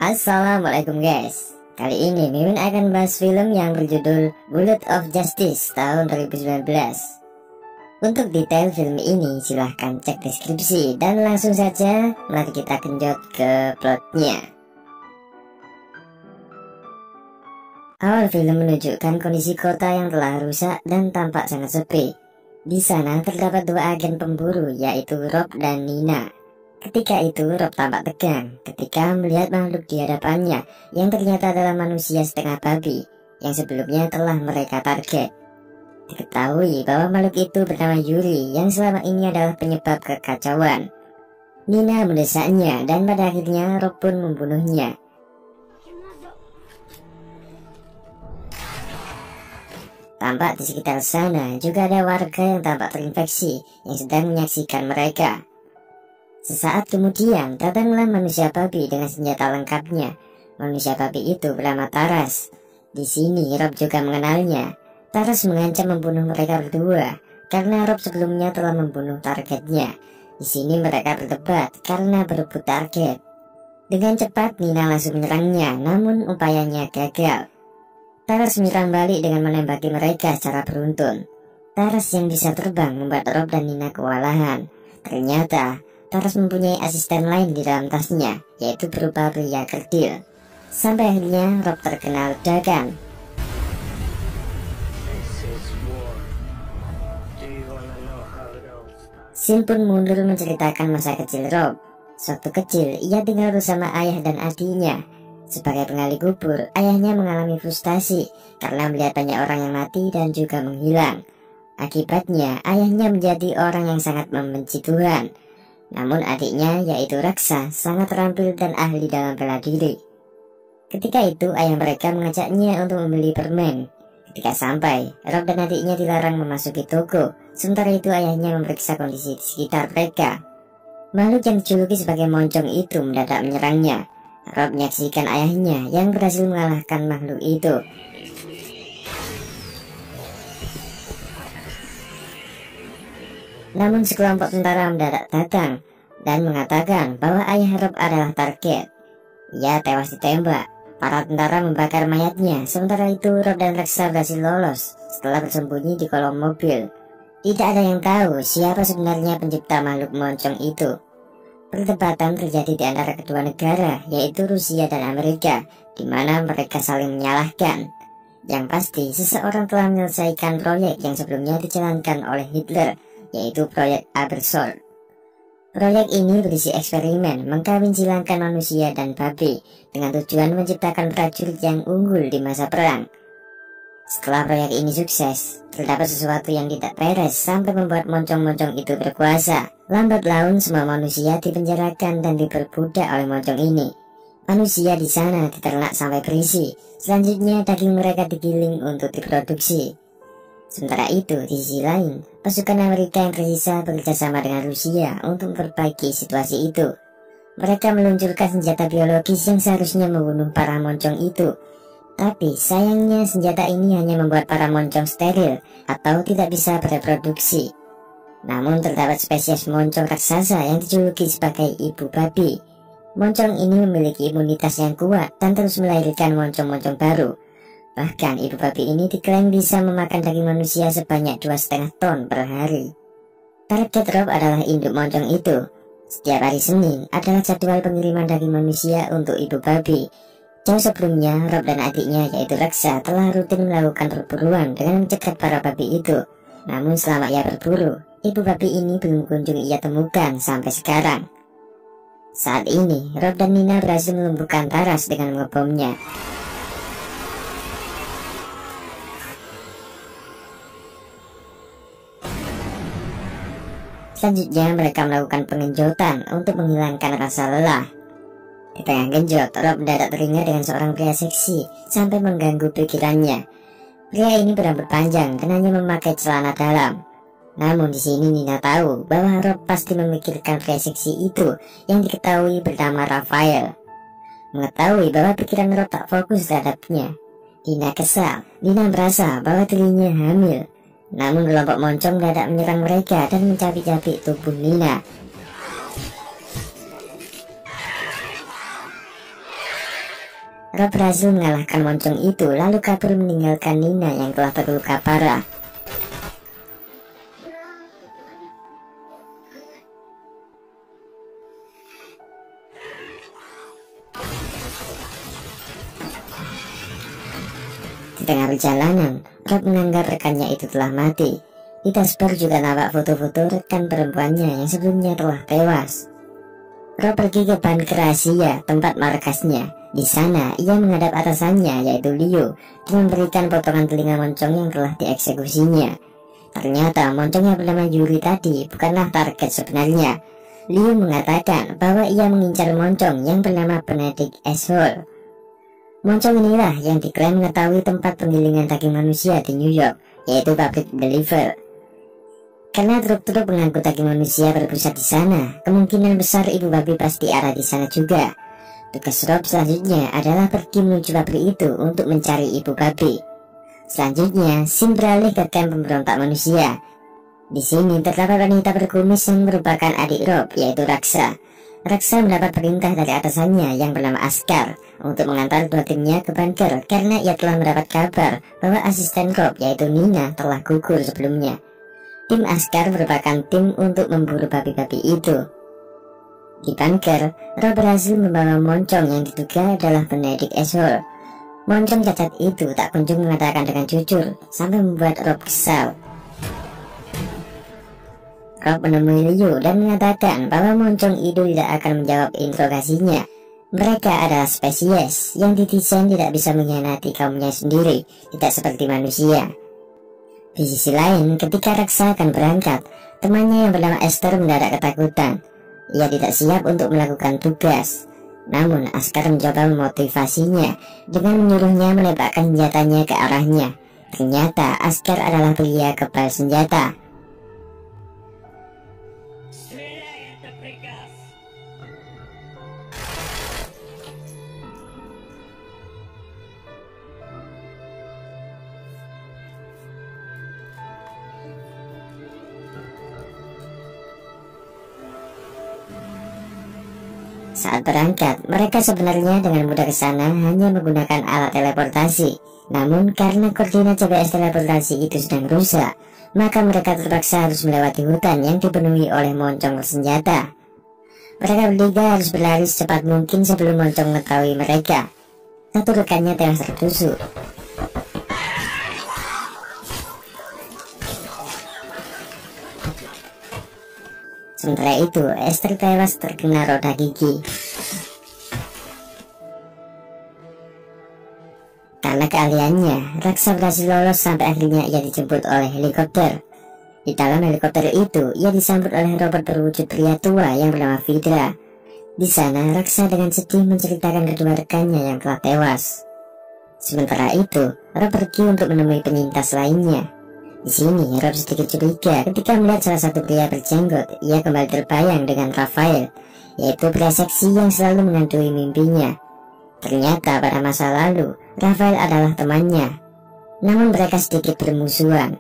Assalamualaikum guys. Kali ini Mimin akan bahas film yang berjudul Bullet of Justice tahun 2019. Untuk detail film ini silahkan cek deskripsi dan langsung saja mari kita genjot ke plotnya. Awal film menunjukkan kondisi kota yang telah rusak dan tampak sangat sepi. Di sana terdapat dua agen pemburu, yaitu Rob dan Nina. Ketika itu Rob tampak tegang ketika melihat makhluk di hadapannya yang ternyata adalah manusia setengah babi yang sebelumnya telah mereka target. Diketahui bahwa makhluk itu bernama Yuri yang selama ini adalah penyebab kekacauan. Nina mendesaknya dan pada akhirnya Rob pun membunuhnya. Tampak di sekitar sana juga ada warga yang tampak terinfeksi yang sedang menyaksikan mereka. Sesaat kemudian datanglah manusia babi dengan senjata lengkapnya. Manusia babi itu bernama Taras. Di sini Rob juga mengenalnya. Taras mengancam membunuh mereka berdua karena Rob sebelumnya telah membunuh targetnya. Di sini mereka berdebat karena berebut target. Dengan cepat Nina langsung menyerangnya, namun upayanya gagal. Taras menyerang balik dengan menembaki mereka secara beruntun. Taras yang bisa terbang membuat Rob dan Nina kewalahan. Ternyata Taras mempunyai asisten lain di dalam tasnya, yaitu berupa pria kerdil. Sampai akhirnya Rob terkena ledakan. Sin pun mundur menceritakan masa kecil Rob. Sewaktu kecil, ia tinggal bersama ayah dan adiknya. Sebagai penggali kubur, ayahnya mengalami frustasi karena melihat banyak orang yang mati dan juga menghilang. Akibatnya, ayahnya menjadi orang yang sangat membenci Tuhan. Namun adiknya, yaitu Raksa, sangat terampil dan ahli dalam bela diri. Ketika itu ayah mereka mengajaknya untuk membeli permen. Ketika sampai, Rob dan adiknya dilarang memasuki toko. Sementara itu ayahnya memeriksa kondisi di sekitar mereka. Makhluk yang dijuluki sebagai moncong itu mendadak menyerangnya. Rob menyaksikan ayahnya yang berhasil mengalahkan makhluk itu. Namun sekelompok tentara mendadak datang dan mengatakan bahwa ayah Rob adalah target. Ia tewas ditembak. Para tentara membakar mayatnya. Sementara itu Rob dan Raksa berhasil lolos setelah bersembunyi di kolong mobil. Tidak ada yang tahu siapa sebenarnya pencipta makhluk moncong itu. Perdebatan terjadi di antara kedua negara, yaitu Rusia dan Amerika, di mana mereka saling menyalahkan. Yang pasti seseorang telah menyelesaikan proyek yang sebelumnya dijalankan oleh Hitler, yaitu proyek Abersold. Proyek ini berisi eksperimen mengkawin silangkan manusia dan babi dengan tujuan menciptakan prajurit yang unggul di masa perang. Setelah proyek ini sukses, terdapat sesuatu yang tidak beres sampai membuat moncong-moncong itu berkuasa. Lambat laun semua manusia dipenjarakan dan diperbudak oleh moncong ini. Manusia di sana diternak sampai berisi. Selanjutnya daging mereka digiling untuk diproduksi. Sementara itu, di sisi lain, pasukan Amerika yang tersisa bekerjasama dengan Rusia untuk memperbaiki situasi itu. Mereka meluncurkan senjata biologis yang seharusnya membunuh para moncong itu. Tapi sayangnya senjata ini hanya membuat para moncong steril atau tidak bisa bereproduksi. Namun terdapat spesies moncong raksasa yang dijuluki sebagai ibu babi. Moncong ini memiliki imunitas yang kuat dan terus melahirkan moncong-moncong baru. Bahkan ibu babi ini diklaim bisa memakan daging manusia sebanyak 2,5 ton per hari. Target Rob adalah induk moncong itu. Setiap hari Senin adalah jadwal pengiriman daging manusia untuk ibu babi. Jauh sebelumnya, Rob dan adiknya yaitu Raksa telah rutin melakukan perburuan dengan mencegat para babi itu. Namun selama ia berburu, ibu babi ini belum kunjung ia temukan sampai sekarang. Saat ini, Rob dan Nina berhasil melumpuhkan Taras dengan mengebomnya. Selanjutnya mereka melakukan pengenjotan untuk menghilangkan rasa lelah. Di tengah genjot, Rob mendadak teringat dengan seorang pria seksi sampai mengganggu pikirannya. Pria ini berambut panjang dan hanya memakai celana dalam. Namun di sini Nina tahu bahwa Rob pasti memikirkan pria seksi itu yang diketahui bernama Rafael. Mengetahui bahwa pikiran Rob tak fokus terhadapnya, Nina kesal. Nina merasa bahwa dirinya hamil. Namun kelompok moncong mendadak menyerang mereka dan mencabik-cabik tubuh Nina. Rob berhasil mengalahkan moncong itu lalu kabur meninggalkan Nina yang telah terluka parah. Di tengah perjalanan, Rob menganggap rekannya itu telah mati. Di dashboard juga nampak foto-foto rekan perempuannya yang sebelumnya telah tewas. Rob pergi ke bunker rahasia, tempat markasnya. Di sana, ia menghadap atasannya, yaitu Leo, dan memberikan potongan telinga moncong yang telah dieksekusinya. Ternyata moncong yang bernama Yuri tadi bukanlah target sebenarnya. Leo mengatakan bahwa ia mengincar moncong yang bernama Benedict Ashhole. Moncong inilah yang diklaim mengetahui tempat penggilingan daging manusia di New York, yaitu pabrik Believer. Karena truk-truk pengangkut daging manusia berpusat di sana, kemungkinan besar ibu babi pasti ada di sana juga. Tugas Rob selanjutnya adalah pergi menuju pabrik itu untuk mencari ibu babi. Selanjutnya, Sin beralih ke kamp pemberontak manusia. Di sini terdapat wanita berkumis yang merupakan adik Rob, yaitu Raksa. Raksa mendapat perintah dari atasannya yang bernama Askar untuk mengantar dua timnya ke bunker karena ia telah mendapat kabar bahwa asisten Rob, yaitu Nina, telah gugur sebelumnya. Tim Askar merupakan tim untuk memburu babi-babi itu. Di bunker, Rob berhasil membawa moncong yang diduga adalah Benedict Ashhole. Moncong cacat itu tak kunjung mengatakan dengan jujur, sampai membuat Rob kesal. Rob menemui Leo dan mengatakan bahwa moncong itu tidak akan menjawab interogasinya. Mereka adalah spesies yang didesain tidak bisa mengkhianati kaumnya sendiri, tidak seperti manusia. Di sisi lain, ketika Raksa akan berangkat, temannya yang bernama Esther mendadak ketakutan. Ia tidak siap untuk melakukan tugas. Namun Askar mencoba memotivasinya dengan menyuruhnya menembakkan senjatanya ke arahnya. Ternyata Askar adalah pria kebal senjata. Saat berangkat, mereka sebenarnya dengan mudah ke sana hanya menggunakan alat teleportasi. Namun karena koordinat GPS teleportasi itu sedang rusak, maka mereka terpaksa harus melewati hutan yang dipenuhi oleh moncong bersenjata. Mereka bertiga harus berlari secepat mungkin sebelum moncong mengetahui mereka. Satu rekannya tewas tertusuk. Sementara itu, Esther tewas terkena roda gigi. Karena keahliannya, Raksa berhasil lolos sampai akhirnya ia dijemput oleh helikopter. Di dalam helikopter itu, ia disambut oleh robot berwujud pria tua yang bernama Vidra. Di sana, Raksa dengan sedih menceritakan kedua rekannya yang telah tewas. Sementara itu, Rob pergi untuk menemui penyintas lainnya. Di sini, Rob sedikit curiga ketika melihat salah satu pria berjenggot. Ia kembali terbayang dengan Rafael, yaitu pria seksi yang selalu menghantui mimpinya. Ternyata pada masa lalu, Rafael adalah temannya. Namun mereka sedikit bermusuhan.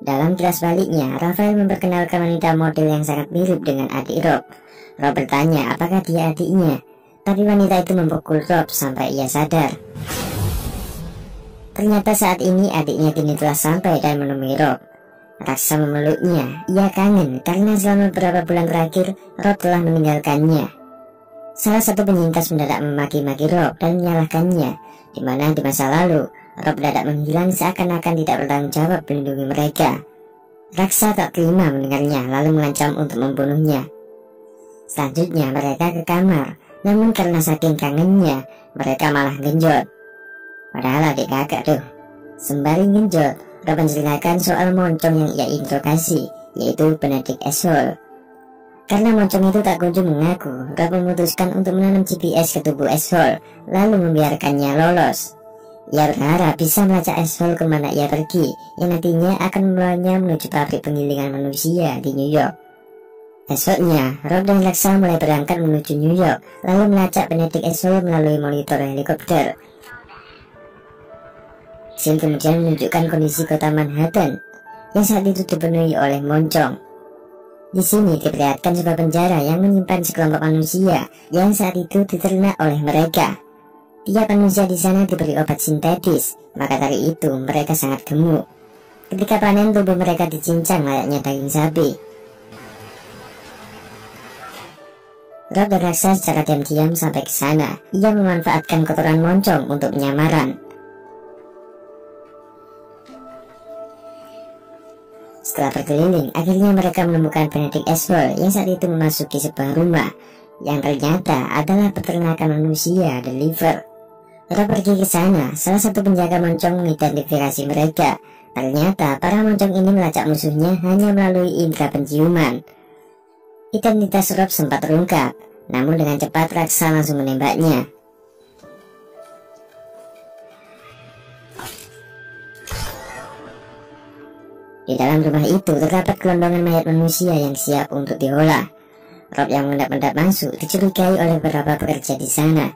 Dalam kilas baliknya, Rafael memperkenalkan wanita model yang sangat mirip dengan adik Rob. Rob bertanya apakah dia adiknya, tapi wanita itu memukul Rob sampai ia sadar. Ternyata saat ini adiknya kini telah sampai dan menemui Rob. Raksa memeluknya. Ia kangen karena selama beberapa bulan terakhir Rob telah meninggalkannya. Salah satu penyintas mendadak memaki-maki Rob dan menyalahkannya, di mana di masa lalu Rob mendadak menghilang seakan-akan tidak bertanggung jawab melindungi mereka. Raksa tak terima mendengarnya lalu mengancam untuk membunuhnya. Selanjutnya mereka ke kamar, namun karena saking kangennya mereka malah genjot. Padahal adik kakak tuh. Sembari genjot, Rob menceritakan soal moncong yang ia interogasi, yaitu Benedict Ashhole. Karena moncong itu tak kunjung mengaku, Rob memutuskan untuk menanam GPS ke tubuh Ashhole, lalu membiarkannya lolos. Ia berharap bisa melacak Ashhole kemana ia pergi, yang nantinya akan membawanya menuju pabrik penggilingan manusia di New York. Esoknya, Rob dan Raksa mulai berangkat menuju New York, lalu melacak Benedict Ashhole melalui monitor helikopter. Sin kemudian menunjukkan kondisi kota Manhattan yang saat itu dipenuhi oleh moncong. Di sini diperlihatkan sebuah penjara yang menyimpan sekelompok manusia yang saat itu diternak oleh mereka. Tiap manusia di sana diberi obat sintetis, maka dari itu mereka sangat gemuk. Ketika panen, tubuh mereka dicincang layaknya daging sapi. Rob dan Raksa secara diam-diam sampai ke sana. Ia memanfaatkan kotoran moncong untuk penyamaran. Setelah berkeliling, akhirnya mereka menemukan Benedict Ashford yang saat itu memasuki sebuah rumah yang ternyata adalah peternakan manusia The Liver. Rob pergi ke sana. Salah satu penjaga moncong mengidentifikasi mereka. Ternyata para moncong ini melacak musuhnya hanya melalui indera penciuman. Identitas Rob sempat terungkap, namun dengan cepat Raksa langsung menembaknya. Di dalam rumah itu terdapat gelondongan mayat manusia yang siap untuk diolah. Rob yang mengendap-endap masuk dicurigai oleh beberapa pekerja di sana.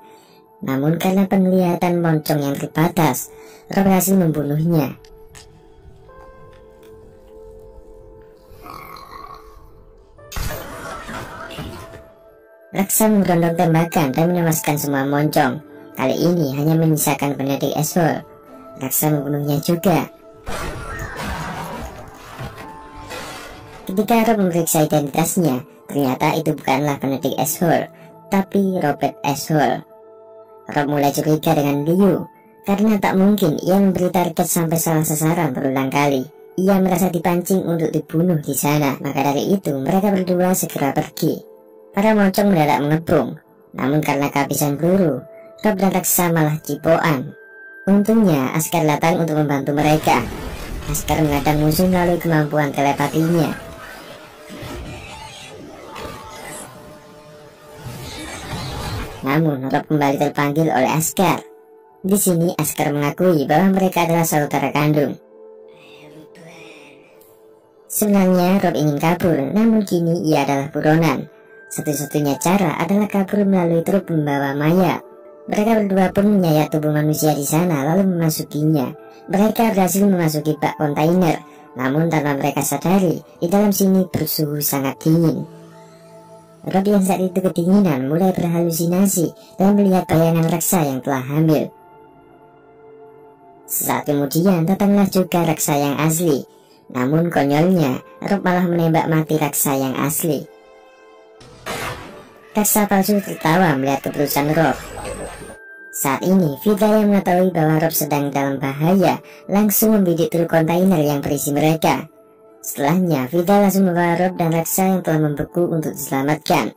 Namun karena penglihatan moncong yang terbatas, Rob berhasil membunuhnya. Raksa menggerondong tembakan dan menewaskan semua moncong. Kali ini hanya menyisakan Benedict Ashford. Raksa membunuhnya juga. Ketika Rob memeriksa identitasnya, ternyata itu bukanlah Benedict Ashford, tapi Robert Ashford. Rob mulai curiga dengan Liu, karena tak mungkin ia memberi target sampai salah sasaran berulang kali. Ia merasa dipancing untuk dibunuh di sana, maka dari itu mereka berdua segera pergi. Para moncong mendadak mengepung, namun karena kehabisan peluru, Rob dan Raksa malah cipokan. Untungnya Askar datang untuk membantu mereka. Askar menghadang musuh melalui kemampuan telepatinya. Namun Rob kembali terpanggil oleh Askar. Di sini Askar mengakui bahwa mereka adalah saudara kandung. Sebenarnya Rob ingin kabur, namun kini ia adalah buronan. Satu-satunya cara adalah kabur melalui truk pembawa mayat. Mereka berdua pun menyayat tubuh manusia di sana lalu memasukinya. Mereka berhasil memasuki bak kontainer, namun tanpa mereka sadari, di dalam sini bersuhu sangat dingin. Rob yang saat itu kedinginan mulai berhalusinasi dan melihat bayangan Raksa yang telah hamil. Sesaat kemudian datanglah juga Raksa yang asli. Namun konyolnya, Rob malah menembak mati Raksa yang asli. Raksa palsu tertawa melihat keputusan Rob. Saat ini, Vida yang mengetahui bahwa Rob sedang dalam bahaya langsung membidik truk kontainer yang berisi mereka. Setelahnya, Vida langsung membawa Rob dan Raksa yang telah membeku untuk diselamatkan.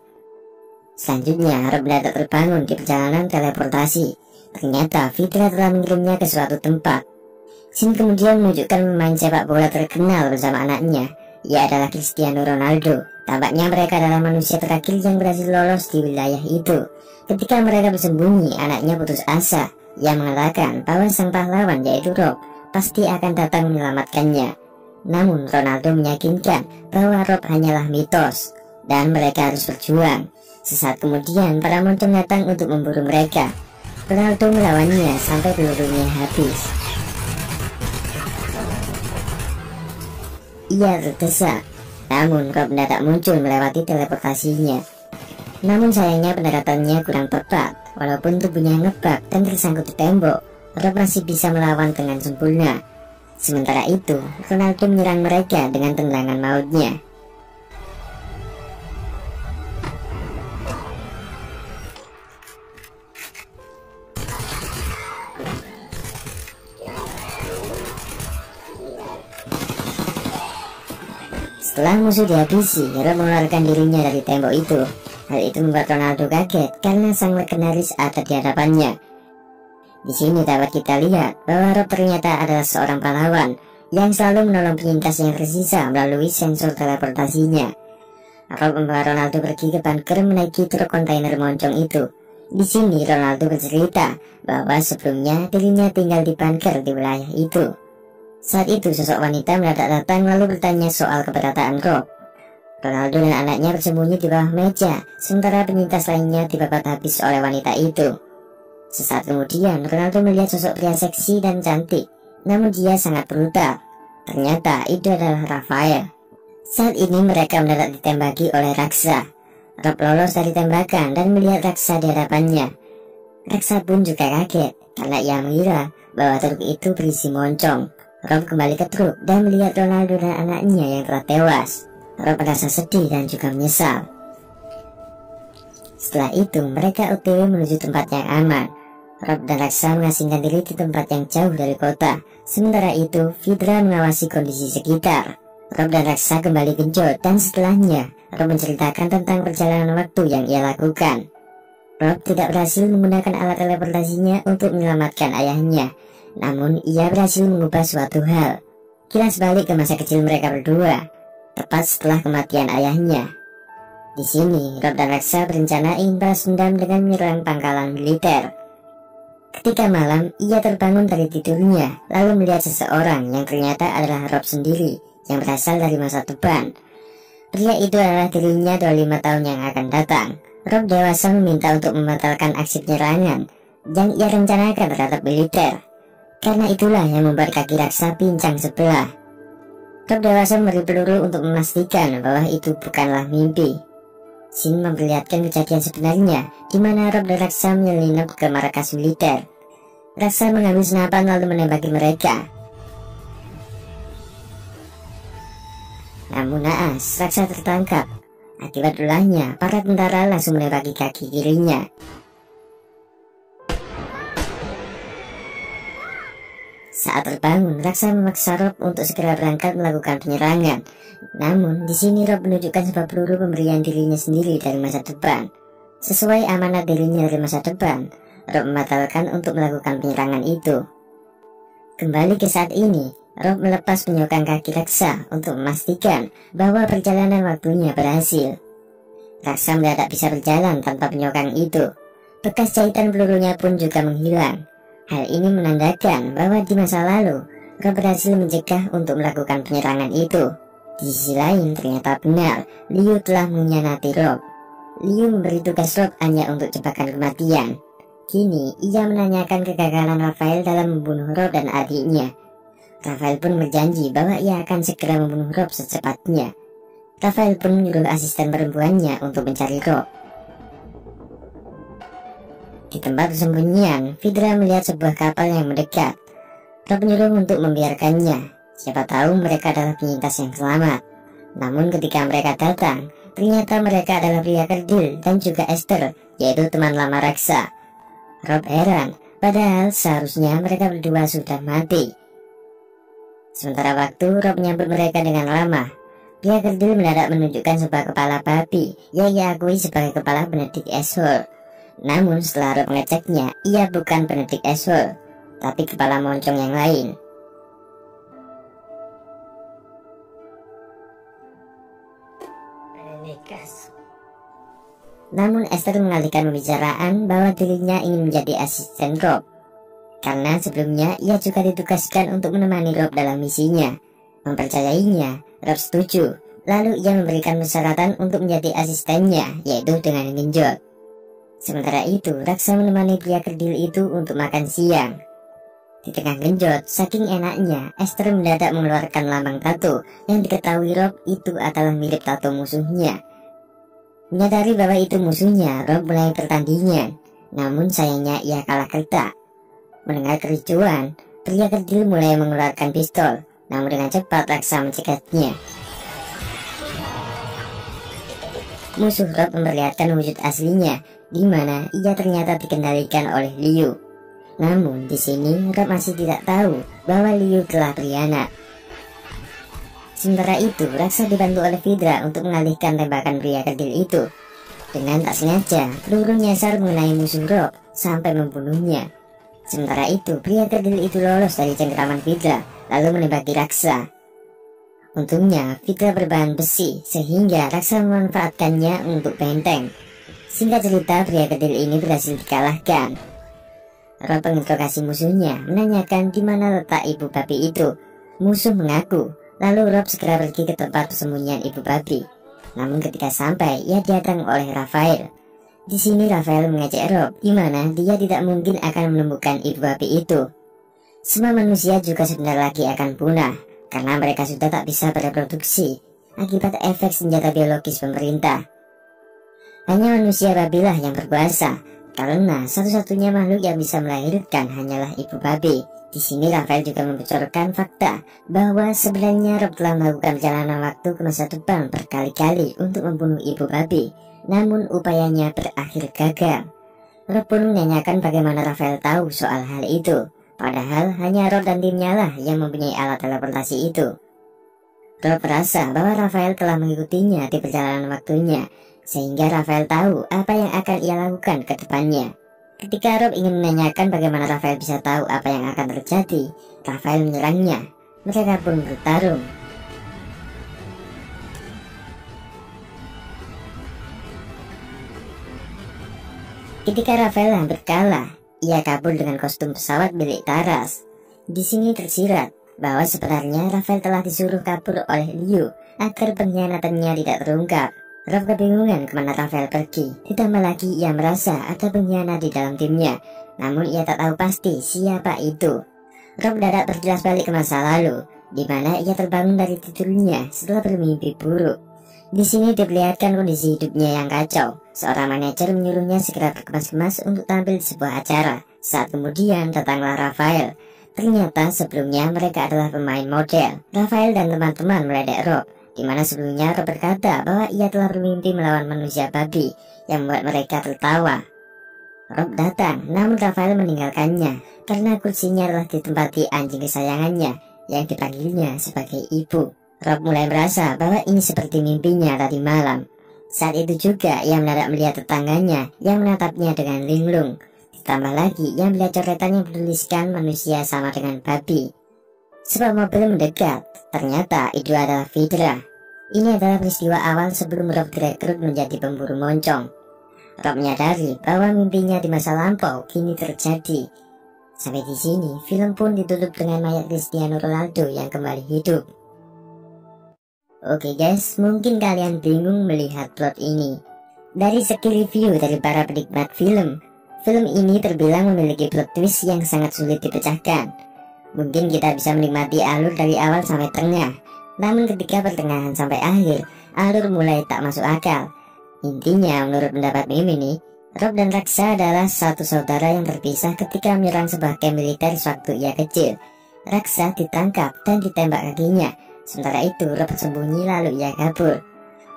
Selanjutnya, Rob mendadak terbangun di perjalanan teleportasi. Ternyata Vida telah mengirimnya ke suatu tempat. Scene kemudian menunjukkan pemain sepak bola terkenal bersama anaknya. Ia adalah Cristiano Ronaldo. Tampaknya mereka adalah manusia terakhir yang berhasil lolos di wilayah itu. Ketika mereka bersembunyi, anaknya putus asa. Ia mengatakan bahwa sang pahlawan yaitu Rob pasti akan datang menyelamatkannya. Namun Ronaldo meyakinkan bahwa Rob hanyalah mitos dan mereka harus berjuang. Sesaat kemudian para moncong datang untuk memburu mereka. Ronaldo melawannya sampai pelurunya habis. Ia terdesak. Namun Rob mendadak muncul melewati teleportasinya. Namun sayangnya pendekatannya kurang tepat. Walaupun tubuhnya ngebak dan tersangkut di tembok, Rob masih bisa melawan dengan sempurna. Sementara itu, Ronaldo menyerang mereka dengan tendangan mautnya. Setelah musuh dihabisi, Rob mengeluarkan dirinya dari tembok itu. Hal itu membuat Ronaldo kaget karena sang legendaris ada di hadapannya. Di sini dapat kita lihat bahwa Rob ternyata adalah seorang pahlawan yang selalu menolong penyintas yang tersisa melalui sensor teleportasinya. Rob membawa Ronaldo pergi ke bunker menaiki truk kontainer moncong itu. Di sini Ronaldo bercerita bahwa sebelumnya dirinya tinggal di bunker di wilayah itu. Saat itu sosok wanita mendadak datang lalu bertanya soal keberadaan Rob. Ronaldo dan anaknya bersembunyi di bawah meja, sementara penyintas lainnya dibabat habis oleh wanita itu. Sesaat kemudian Ronaldo melihat sosok pria seksi dan cantik, namun dia sangat brutal. Ternyata itu adalah Rafael. Saat ini mereka mendadak ditembaki oleh Raksa. Rob lolos dari tembakan dan melihat Raksa di hadapannya. Reksa pun juga kaget karena ia mengira bahwa truk itu berisi moncong. Rob kembali ke truk dan melihat Ronaldo dan anaknya yang telah tewas. Rob merasa sedih dan juga menyesal. Setelah itu mereka OTW menuju tempat yang aman. Rob dan Reksa mengasingkan diri di tempat yang jauh dari kota. Sementara itu Fitra mengawasi kondisi sekitar. Rob dan Reksa kembali genjot dan setelahnya Rob menceritakan tentang perjalanan waktu yang ia lakukan. Rob tidak berhasil menggunakan alat teleportasinya untuk menyelamatkan ayahnya, namun ia berhasil mengubah suatu hal. Kilas balik ke masa kecil mereka berdua, tepat setelah kematian ayahnya. Di sini Rob dan Reksa berencana ingin balas dendam dengan menyerang pangkalan militer. Ketika malam, ia terbangun dari tidurnya, lalu melihat seseorang yang ternyata adalah Rob sendiri, yang berasal dari masa depan. Pria itu adalah dirinya 25 tahun yang akan datang. Rob dewasa meminta untuk membatalkan aksi penyerangan yang ia rencanakan terhadap militer. Karena itulah yang membuat kaki Reksa pincang sebelah. Rob dewasa memberi peluru untuk memastikan bahwa itu bukanlah mimpi. Scene memperlihatkan kejadian sebenarnya, di mana Rob dan Reksa menyelinap ke markas militer. Reksa mengambil senapan lalu menembaki mereka. Namun naas, Reksa tertangkap. Akibat ulahnya, para tentara langsung menembaki kaki kirinya. Saat terbangun, Reksa memaksa Rob untuk segera berangkat melakukan penyerangan. Namun, di sini Rob menunjukkan sebuah peluru pemberian dirinya sendiri dari masa depan. Sesuai amanat dirinya dari masa depan, Rob membatalkan untuk melakukan penyerangan itu. Kembali ke saat ini, Rob melepas penyokan kaki Reksa untuk memastikan bahwa perjalanan waktunya berhasil. Reksa mendadak bisa berjalan tanpa penyokan itu. Bekas jahitan pelurunya pun juga menghilang. Hal ini menandakan bahwa di masa lalu, Rob berhasil mencegah untuk melakukan penyerangan itu. Di sisi lain, ternyata benar, Liu telah mengkhianati Rob. Liu memberi tugas Rob hanya untuk jebakan kematian. Kini, ia menanyakan kegagalan Rafael dalam membunuh Rob dan adiknya. Rafael pun berjanji bahwa ia akan segera membunuh Rob secepatnya. Rafael pun menyuruh asisten perempuannya untuk mencari Rob. Di tempat persembunyian, Fitra melihat sebuah kapal yang mendekat. Rob menyuruh untuk membiarkannya. Siapa tahu mereka adalah penyintas yang selamat. Namun ketika mereka datang, ternyata mereka adalah pria kerdil dan juga Esther, yaitu teman lama Reksa. Rob heran, padahal seharusnya mereka berdua sudah mati. Sementara waktu, Rob menyambut mereka dengan ramah. Pria kerdil mendadak menunjukkan sebuah kepala babi yang ia akui sebagai kepala Benedict Ashore. Namun setelah Rob mengeceknya, ia bukan Benedict Ashore, tapi kepala moncong yang lain. Namun Esther mengalihkan pembicaraan bahwa dirinya ingin menjadi asisten Rob. Karena sebelumnya ia juga ditugaskan untuk menemani Rob dalam misinya. Mempercayainya, Rob setuju. Lalu ia memberikan persyaratan untuk menjadi asistennya, yaitu dengan genjot. Sementara itu, Reksa menemani pria kerdil itu untuk makan siang. Di tengah genjot, saking enaknya, Esther mendadak mengeluarkan lambang tato yang diketahui Rob itu adalah mirip tato musuhnya. Menyadari bahwa itu musuhnya, Rob mulai pertandingan. Namun sayangnya ia kalah ketak. Mendengar kericuan, pria kerdil mulai mengeluarkan pistol. Namun dengan cepat Reksa mencegahnya. Musuh Rob memperlihatkan wujud aslinya, di mana ia ternyata dikendalikan oleh Liu. Namun di sini Rob masih tidak tahu bahwa Liu telah berianak. Sementara itu, Reksa dibantu oleh Fitra untuk mengalihkan tembakan pria kerdil itu. Dengan tak sengaja, peluru nyasar mengenai musuh Rob sampai membunuhnya. Sementara itu, pria kerdil itu lolos dari cengkraman Fitra, lalu menembaki Reksa. Untungnya, Fitra berbahan besi, sehingga Reksa memanfaatkannya untuk benteng. Singkat cerita, pria kerdil ini berhasil dikalahkan. Rob menginterogasi musuhnya, menanyakan di mana letak ibu babi itu. Musuh mengaku, lalu Rob segera pergi ke tempat persembunyian ibu babi. Namun ketika sampai, ia datang oleh Rafael. Di sini Rafael mengejek Rob, di mana dia tidak mungkin akan menemukan ibu babi itu. Semua manusia juga sebentar lagi akan punah, karena mereka sudah tak bisa bereproduksi akibat efek senjata biologis pemerintah. Hanya manusia babilah yang berkuasa, karena satu-satunya makhluk yang bisa melahirkan hanyalah ibu babi. Di sini Raphael juga membocorkan fakta bahwa sebenarnya Rob telah melakukan perjalanan waktu ke masa depan berkali-kali untuk membunuh ibu babi, namun upayanya berakhir gagal. Rob pun menanyakan bagaimana Raphael tahu soal hal itu, padahal hanya Rob dan timnya lah yang mempunyai alat teleportasi itu. Rob merasa bahwa Raphael telah mengikutinya di perjalanan waktunya, sehingga Raphael tahu apa yang akan ia lakukan ke depannya. Ketika Rob ingin menanyakan bagaimana Raphael bisa tahu apa yang akan terjadi, Raphael menyerangnya. Mereka pun bertarung. Ketika Raphael hampir kalah, ia kabur dengan kostum pesawat milik Taras. Di sini tersirat bahwa sebenarnya Raphael telah disuruh kabur oleh Liu agar pengkhianatannya tidak terungkap. Rob kebingungan kemana Raphael pergi, ditambah lagi ia merasa ada pengkhianat di dalam timnya, namun ia tak tahu pasti siapa itu. Rob mendadak berjelas balik ke masa lalu, di mana ia terbangun dari tidurnya setelah bermimpi buruk. Di sini diperlihatkan kondisi hidupnya yang kacau. Seorang manajer menyuruhnya segera berkemas-kemas untuk tampil di sebuah acara. Saat kemudian datanglah Raphael. Ternyata sebelumnya mereka adalah pemain model. Raphael dan teman-teman meledek Rob, di mana sebelumnya Rob berkata bahwa ia telah bermimpi melawan manusia babi yang membuat mereka tertawa. Rob datang, namun Raphael meninggalkannya karena kursinya telah ditempati anjing kesayangannya yang dipanggilnya sebagai ibu. Rob mulai merasa bahwa ini seperti mimpinya tadi malam. Saat itu juga ia mendadak melihat tetangganya yang menatapnya dengan linglung. Ditambah lagi ia melihat coretan yang bertuliskan manusia sama dengan babi. Sebuah mobil mendekat, ternyata itu adalah Vidra. Ini adalah peristiwa awal sebelum Rob direkrut menjadi pemburu moncong. Rob menyadari bahwa mimpinya di masa lampau kini terjadi. Sampai di sini, film pun ditutup dengan mayat Cristiano Ronaldo yang kembali hidup. Oke guys, mungkin kalian bingung melihat plot ini. Dari segi review dari para penikmat film ini terbilang memiliki plot twist yang sangat sulit dipecahkan. Mungkin kita bisa menikmati alur dari awal sampai tengah, namun ketika pertengahan sampai akhir, alur mulai tak masuk akal. Intinya, menurut pendapat Mim ini, Rob dan Raksa adalah satu saudara yang terpisah ketika menyerang sebuah kamp militer sewaktu ia kecil. Raksa ditangkap dan ditembak kakinya, sementara itu Rob sembunyi lalu ia kabur.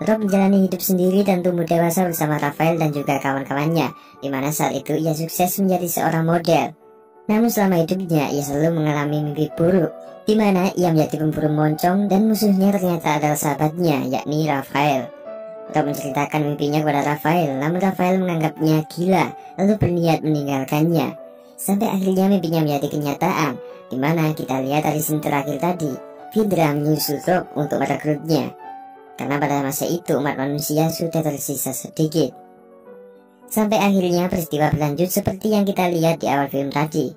Rob menjalani hidup sendiri dan tumbuh dewasa bersama Raphael dan juga kawan-kawannya, di mana saat itu ia sukses menjadi seorang model. Namun selama hidupnya ia selalu mengalami mimpi buruk, di mana ia menjadi pemburu moncong dan musuhnya ternyata adalah sahabatnya, yakni Raphael. Rob menceritakan mimpinya kepada Raphael, namun Raphael menganggapnya gila lalu berniat meninggalkannya. Sampai akhirnya mimpinya menjadi kenyataan, di mana kita lihat dari scene terakhir tadi, Vidra menyusul Rob untuk merekrutnya. Karena pada masa itu umat manusia sudah tersisa sedikit. Sampai akhirnya peristiwa berlanjut seperti yang kita lihat di awal film tadi.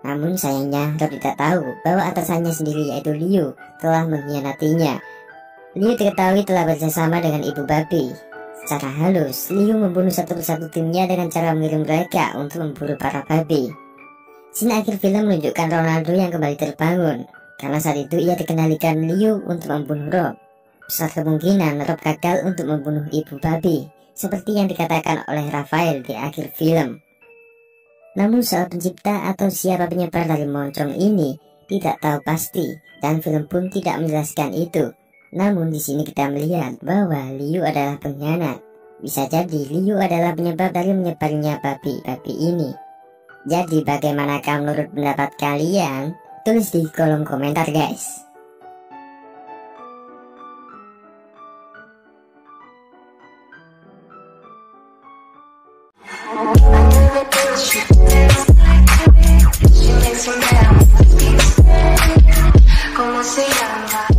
Namun sayangnya Rob tidak tahu bahwa atasannya sendiri yaitu Liu telah mengkhianatinya. Liu diketahui telah bersama dengan ibu babi. Secara halus, Liu membunuh satu persatu timnya dengan cara mengirim mereka untuk memburu para babi. Scene akhir film menunjukkan Ronaldo yang kembali terbangun, karena saat itu ia dikendalikan Liu untuk membunuh Rob. Besar kemungkinan Rob gagal untuk membunuh ibu babi, seperti yang dikatakan oleh Raphael di akhir film. Namun soal pencipta atau siapa penyebar dari moncong ini tidak tahu pasti, dan film pun tidak menjelaskan itu. Namun di sini kita melihat bahwa Liu adalah pengkhianat. Bisa jadi Liu adalah penyebab dari menyebarnya babi-babi ini. Jadi bagaimanakah menurut pendapat kalian? Tulis di kolom komentar guys. ¿Cómo se llama?